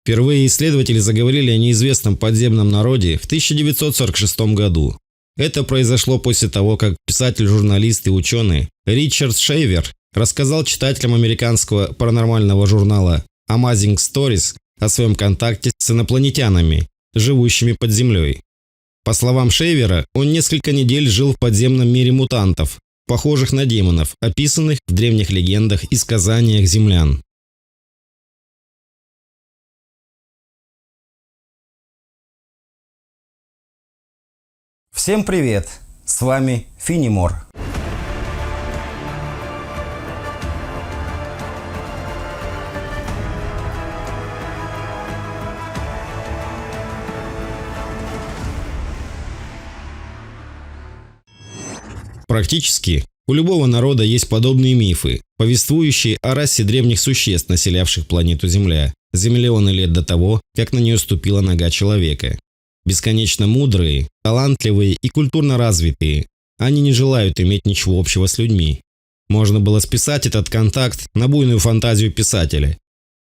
Впервые исследователи заговорили о неизвестном подземном народе в 1946 году. Это произошло после того, как писатель, журналист и ученый Ричард Шейвер рассказал читателям американского паранормального журнала Amazing Stories о своем контакте с инопланетянами, живущими под землей. По словам Шейвера, он несколько недель жил в подземном мире мутантов, похожих на демонов, описанных в древних легендах и сказаниях землян. Всем привет! С вами Финнимор. Практически у любого народа есть подобные мифы, повествующие о расе древних существ, населявших планету Земля, за миллионы лет до того, как на нее ступила нога человека. Бесконечно мудрые, талантливые и культурно развитые, они не желают иметь ничего общего с людьми. Можно было списать этот контакт на буйную фантазию писателя,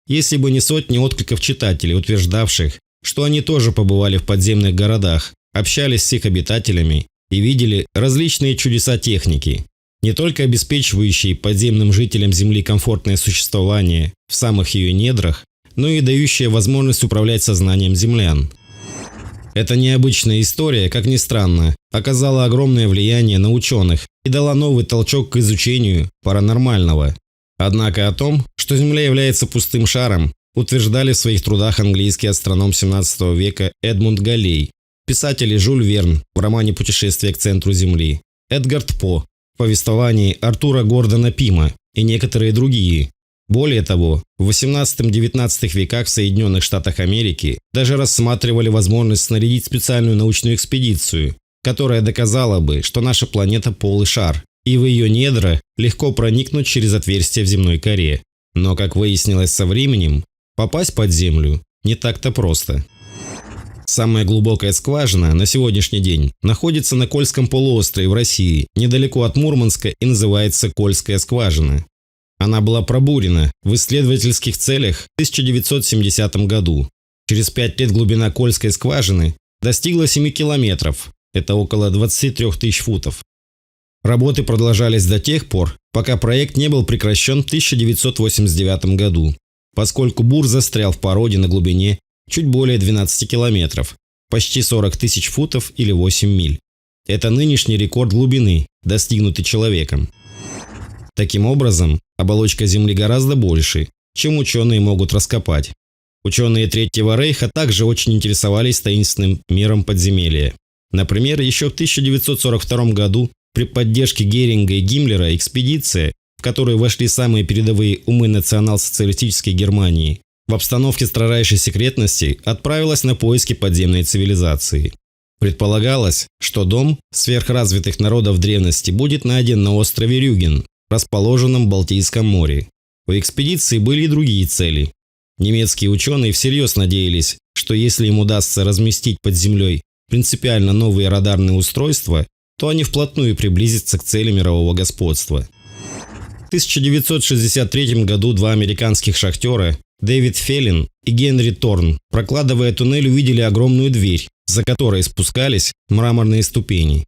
если бы не сотни откликов читателей, утверждавших, что они тоже побывали в подземных городах, общались с их обитателями и видели различные чудеса техники, не только обеспечивающие подземным жителям Земли комфортное существование в самых ее недрах, но и дающие возможность управлять сознанием землян. Эта необычная история, как ни странно, оказала огромное влияние на ученых и дала новый толчок к изучению паранормального. Однако о том, что Земля является пустым шаром, утверждали в своих трудах английский астроном 17 века Эдмунд Галлей, писатели Жюль Верн в романе «Путешествие к центру Земли», Эдгард По в повествовании Артура Гордона Пима и некоторые другие. Более того, в XVIII-XIX веках в Соединенных Штатах Америки даже рассматривали возможность снарядить специальную научную экспедицию, которая доказала бы, что наша планета полый шар, и в ее недра легко проникнуть через отверстие в земной коре. Но, как выяснилось со временем, попасть под землю не так-то просто. Самая глубокая скважина на сегодняшний день находится на Кольском полуострове в России, недалеко от Мурманска, и называется Кольская скважина. Она была пробурена в исследовательских целях в 1970 году. Через 5 лет глубина Кольской скважины достигла 7 километров, это около 23 тысяч футов. Работы продолжались до тех пор, пока проект не был прекращен в 1989 году, поскольку бур застрял в породе на глубине чуть более 12 километров, почти 40 тысяч футов или 8 миль. Это нынешний рекорд глубины, достигнутый человеком. Таким образом, оболочка Земли гораздо больше, чем ученые могут раскопать. Ученые Третьего Рейха также очень интересовались таинственным миром подземелья. Например, еще в 1942 году при поддержке Геринга и Гиммлера экспедиция, в которую вошли самые передовые умы национал-социалистической Германии, в обстановке строжайшей секретности отправилась на поиски подземной цивилизации. Предполагалось, что дом сверхразвитых народов древности будет найден на острове Рюген, расположенном в Балтийском море. У экспедиции были и другие цели. Немецкие ученые всерьез надеялись, что если им удастся разместить под землей принципиально новые радарные устройства, то они вплотную приблизятся к цели мирового господства. В 1963 году два американских шахтера, Дэвид Феллин и Генри Торн, прокладывая туннель, увидели огромную дверь, за которой спускались мраморные ступени.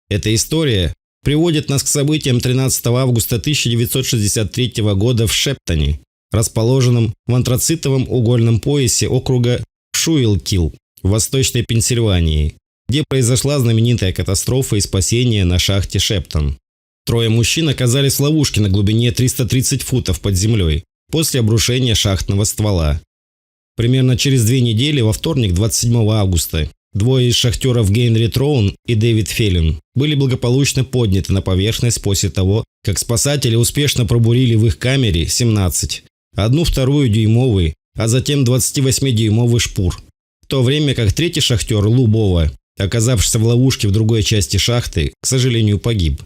Эта история приводит нас к событиям 13 августа 1963 года в Шептоне, расположенном в антрацитовом угольном поясе округа Шуилкилл в Восточной Пенсильвании, где произошла знаменитая катастрофа и спасение на шахте Шептон. Трое мужчин оказались в ловушке на глубине 330 футов под землей после обрушения шахтного ствола. Примерно через 2 недели, во вторник, 27 августа, двое из шахтеров Генри Троун и Дэвид Феллин были благополучно подняты на поверхность после того, как спасатели успешно пробурили в их камере 17, 1/2 дюймовый, а затем 28-дюймовый шпур. В то время как третий шахтер Лу Бова, оказавшийся в ловушке в другой части шахты, к сожалению, погиб.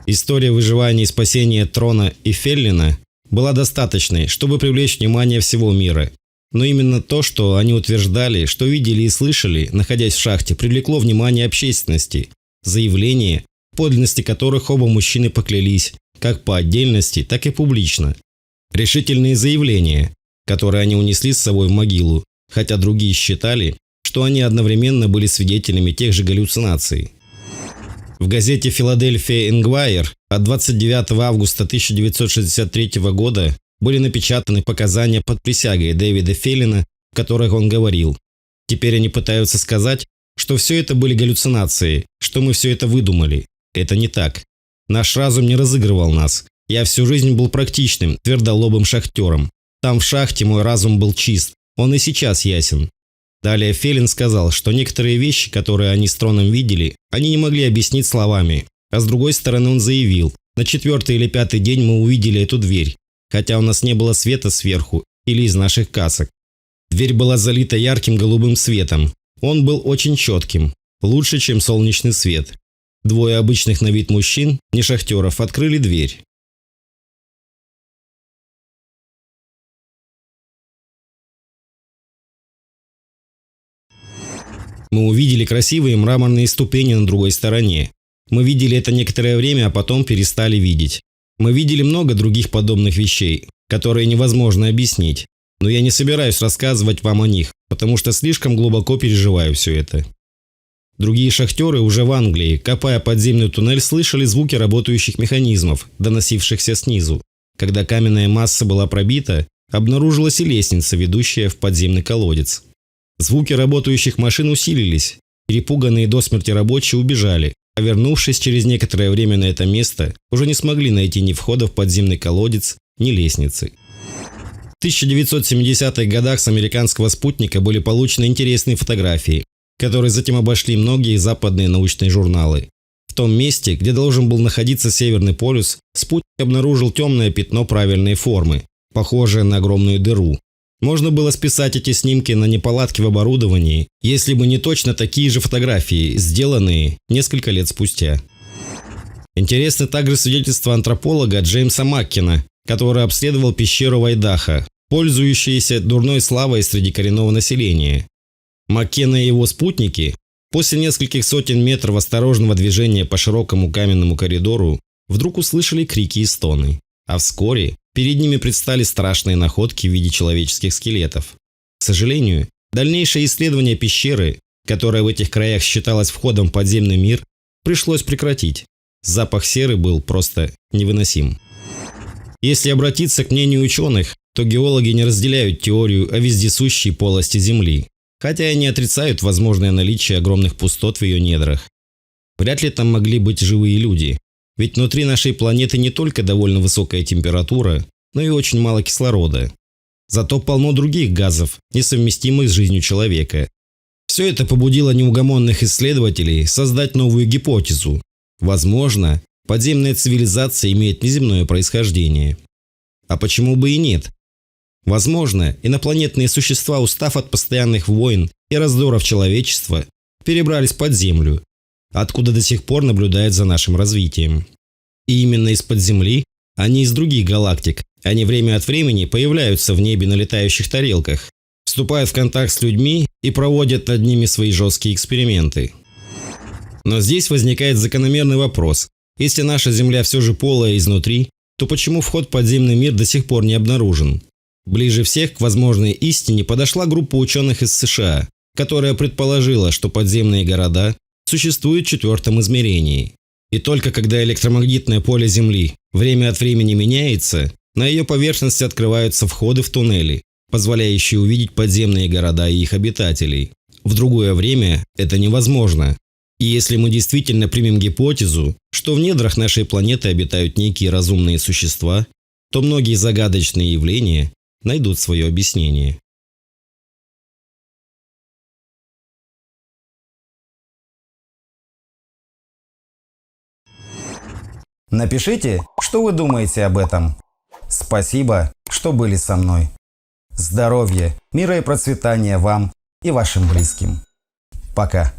История выживания и спасения Трона и Феллина была достаточной, чтобы привлечь внимание всего мира. Но именно то, что они утверждали, что видели и слышали, находясь в шахте, привлекло внимание общественности. Заявления, в подлинности которых оба мужчины поклялись, как по отдельности, так и публично. Решительные заявления, которые они унесли с собой в могилу, хотя другие считали, что они одновременно были свидетелями тех же галлюцинаций. В газете «Филадельфия Инквайр» от 29 августа 1963 года были напечатаны показания под присягой Дэвида Феллина, в которых он говорил: «Теперь они пытаются сказать, что все это были галлюцинации, что мы все это выдумали. Это не так. Наш разум не разыгрывал нас. Я всю жизнь был практичным, твердолобым шахтером. Там в шахте мой разум был чист. Он и сейчас ясен». Далее Феллин сказал, что некоторые вещи, которые они с Троном видели, они не могли объяснить словами. А с другой стороны он заявил: «На 4-й или 5-й день мы увидели эту дверь, хотя у нас не было света сверху или из наших касок. Дверь была залита ярким голубым светом. Он был очень четким, лучше, чем солнечный свет. Двое обычных на вид мужчин, не шахтеров, открыли дверь. Мы увидели красивые мраморные ступени на другой стороне. Мы видели это некоторое время, а потом перестали видеть. Мы видели много других подобных вещей, которые невозможно объяснить. Но я не собираюсь рассказывать вам о них, потому что слишком глубоко переживаю все это». Другие шахтеры уже в Англии, копая подземный туннель, слышали звуки работающих механизмов, доносившихся снизу. Когда каменная масса была пробита, обнаружилась и лестница, ведущая в подземный колодец. Звуки работающих машин усилились. Перепуганные до смерти рабочие убежали, а вернувшись через некоторое время на это место, уже не смогли найти ни входа в подземный колодец, ни лестницы. В 1970-х годах с американского спутника были получены интересные фотографии, которые затем обошли многие западные научные журналы. В том месте, где должен был находиться Северный полюс, спутник обнаружил темное пятно правильной формы, похожее на огромную дыру. Можно было списать эти снимки на неполадки в оборудовании, если бы не точно такие же фотографии, сделанные несколько лет спустя. Интересно также свидетельство антрополога Джеймса Маккена, который обследовал пещеру в Айдахо, пользующуюся дурной славой среди коренного населения. Маккен и его спутники после нескольких сотен метров осторожного движения по широкому каменному коридору вдруг услышали крики и стоны, а вскоре перед ними предстали страшные находки в виде человеческих скелетов. К сожалению, дальнейшее исследование пещеры, которая в этих краях считалась входом в подземный мир, пришлось прекратить. Запах серы был просто невыносим. Если обратиться к мнению ученых, то геологи не разделяют теорию о вездесущей полости Земли, хотя и не отрицают возможное наличие огромных пустот в ее недрах. Вряд ли там могли быть живые люди, ведь внутри нашей планеты не только довольно высокая температура, но и очень мало кислорода. Зато полно других газов, несовместимых с жизнью человека. Все это побудило неугомонных исследователей создать новую гипотезу. Возможно, подземная цивилизация имеет неземное происхождение. А почему бы и нет? Возможно, инопланетные существа, устав от постоянных войн и раздоров человечества, перебрались под землю, откуда до сих пор наблюдают за нашим развитием. И именно из-под Земли, а не из других галактик, они время от времени появляются в небе на летающих тарелках, вступают в контакт с людьми и проводят над ними свои жесткие эксперименты. Но здесь возникает закономерный вопрос. Если наша Земля все же полая изнутри, то почему вход в подземный мир до сих пор не обнаружен? Ближе всех к возможной истине подошла группа ученых из США, которая предположила, что подземные города существуют в 4-м измерении. И только когда электромагнитное поле Земли время от времени меняется, на ее поверхности открываются входы в туннели, позволяющие увидеть подземные города и их обитателей. В другое время это невозможно. И если мы действительно примем гипотезу, что в недрах нашей планеты обитают некие разумные существа, то многие загадочные явления найдут свое объяснение. Напишите, что вы думаете об этом. Спасибо, что были со мной. Здоровья, мира и процветания вам и вашим близким. Пока.